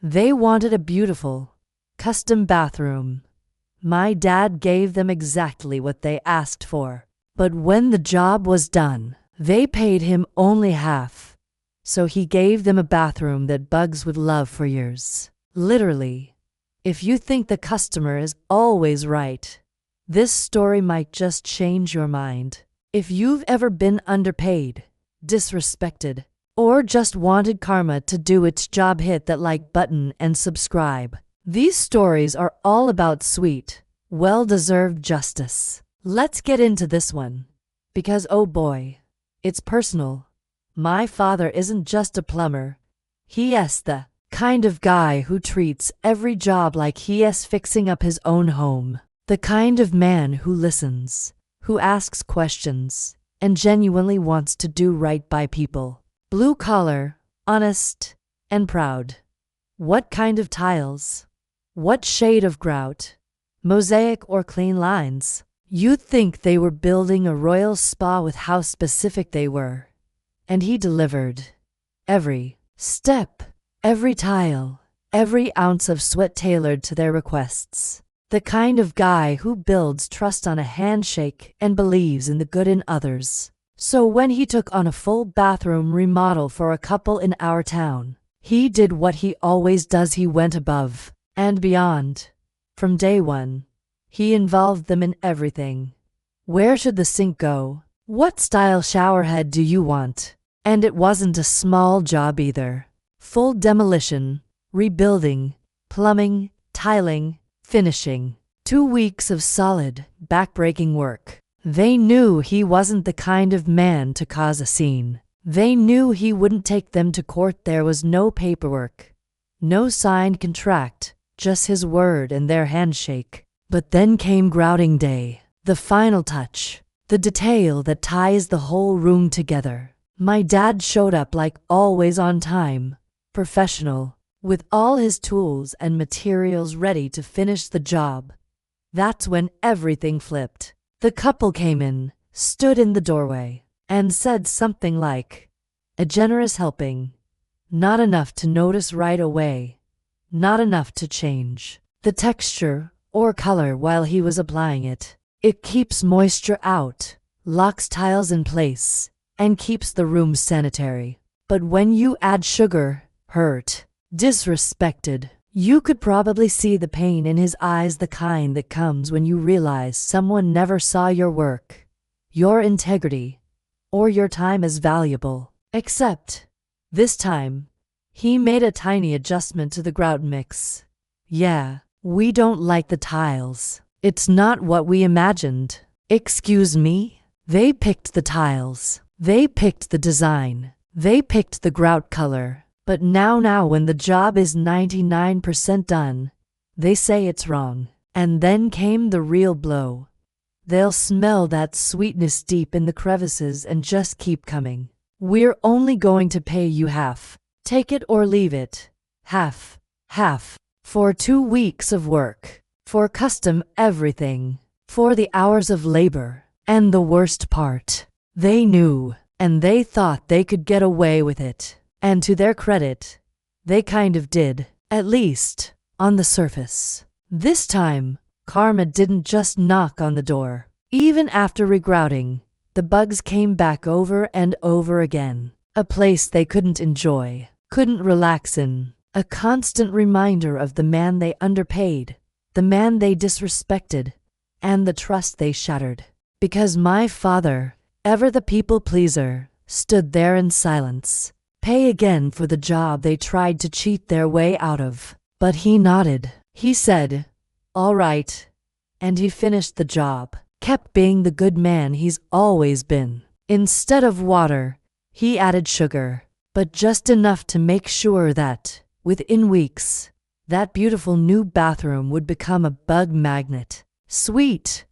They wanted a beautiful, custom bathroom. My dad gave them exactly what they asked for. But when the job was done, they paid him only half. So he gave them a bathroom that bugs would love for years. Literally, if you think the customer is always right, this story might just change your mind. If you've ever been underpaid, disrespected, or just wanted karma to do its job, hit that like button and subscribe. These stories are all about sweet, well-deserved justice. Let's get into this one. Because oh boy, it's personal. My father isn't just a plumber. He is the kind of guy who treats every job like he is fixing up his own home. The kind of man who listens, who asks questions, and genuinely wants to do right by people. Blue collar, honest, and proud. What kind of tiles? What shade of grout? Mosaic or clean lines? You'd think they were building a royal spa with how specific they were. And he delivered. Every step, every tile, every ounce of sweat tailored to their requests. The kind of guy who builds trust on a handshake and believes in the good in others. So when he took on a full bathroom remodel for a couple in our town, he did what he always does. He went above and beyond. From day one, he involved them in everything. Where should the sink go? What style shower head do you want? And it wasn't a small job either. Full demolition, rebuilding, plumbing, tiling, finishing. 2 weeks of solid, back-breaking work. They knew he wasn't the kind of man to cause a scene. They knew he wouldn't take them to court. There was no paperwork, no signed contract, just his word and their handshake. But then came grouting day, the final touch, the detail that ties the whole room together. My dad showed up like always on time, professional, with all his tools and materials ready to finish the job. That's when everything flipped. The couple came in, stood in the doorway, and said something like, "A generous helping. Not enough to notice right away. Not enough to change the texture or color while he was applying it. It keeps moisture out, locks tiles in place, and keeps the room sanitary. But when you add sugar, hurt, disrespected, you could probably see the pain in his eyes, the kind that comes when you realize someone never saw your work, your integrity, or your time as valuable. Except, this time, he made a tiny adjustment to the grout mix. Yeah, we don't like the tiles. It's not what we imagined." Excuse me? They picked the tiles. They picked the design. They picked the grout color. But now when the job is 99% done, they say it's wrong. And then came the real blow. They'll smell that sweetness deep in the crevices and just keep coming. "We're only going to pay you half. Take it or leave it. Half. For 2 weeks of work. For custom everything. For the hours of labor. And the worst part, they knew, and they thought they could get away with it. And to their credit, they kind of did, at least on the surface. This time, karma didn't just knock on the door. Even after regrouting, the bugs came back over and over again. A place they couldn't enjoy, couldn't relax in. A constant reminder of the man they underpaid, the man they disrespected, and the trust they shattered. Because my father, ever the people pleaser, stood there in silence. Pay again for the job they tried to cheat their way out of. But he nodded. He said, "All right." And he finished the job. Kept being the good man he's always been. Instead of water, he added sugar. But just enough to make sure that, within weeks, that beautiful new bathroom would become a bug magnet. Sweet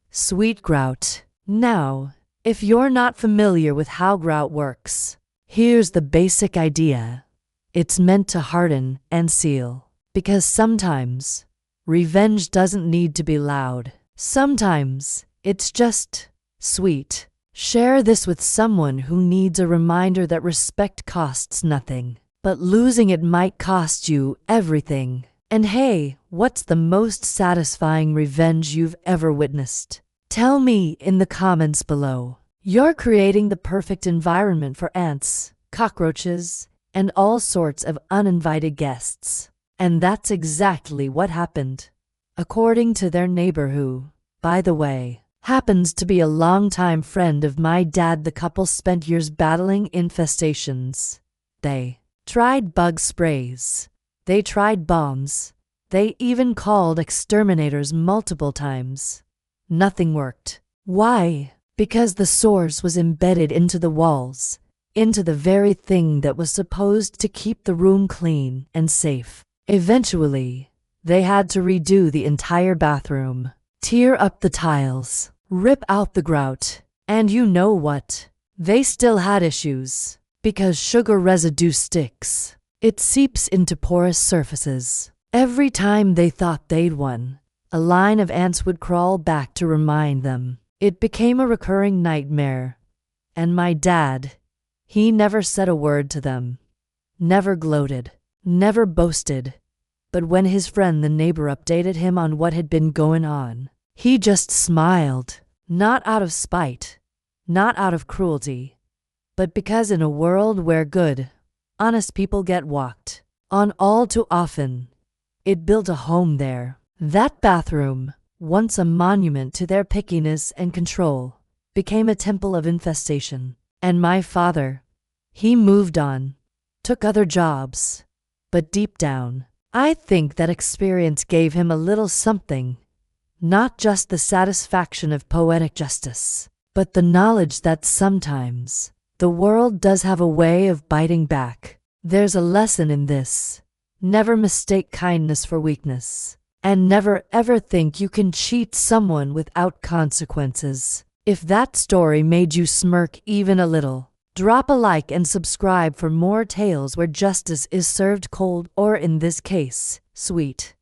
grout. Now, if you're not familiar with how grout works, here's the basic idea. It's meant to harden and seal. Because sometimes, revenge doesn't need to be loud. Sometimes, it's just sweet. Share this with someone who needs a reminder that respect costs nothing. but losing it might cost you everything. And hey, what's the most satisfying revenge you've ever witnessed? Tell me in the comments below. You're creating the perfect environment for ants, cockroaches, and all sorts of uninvited guests. And that's exactly what happened. According to their neighbor who, by the way, happens to be a longtime friend of my dad, the couple spent years battling infestations. They tried bug sprays. They tried bombs. They even called exterminators multiple times. Nothing worked. Why? Because the source was embedded into the walls, into the very thing that was supposed to keep the room clean and safe. Eventually, they had to redo the entire bathroom, tear up the tiles, rip out the grout, and you know what? They still had issues, because sugar residue sticks. It seeps into porous surfaces. Every time they thought they'd won, a line of ants would crawl back to remind them. It became a recurring nightmare. And my dad, he never said a word to them, never gloated, never boasted. But when his friend the neighbor updated him on what had been going on, he just smiled, not out of spite, not out of cruelty, but because in a world where good, honest people get walked on all too often, it built a home there. That bathroom, once a monument to their pickiness and control, became a temple of infestation. And my father, he moved on, took other jobs, but deep down, I think that experience gave him a little something, not just the satisfaction of poetic justice, but the knowledge that sometimes the world does have a way of biting back. There's a lesson in this. Never mistake kindness for weakness. And never ever think you can cheat someone without consequences. If that story made you smirk even a little, drop a like and subscribe for more tales where justice is served cold or, in this case, sweet.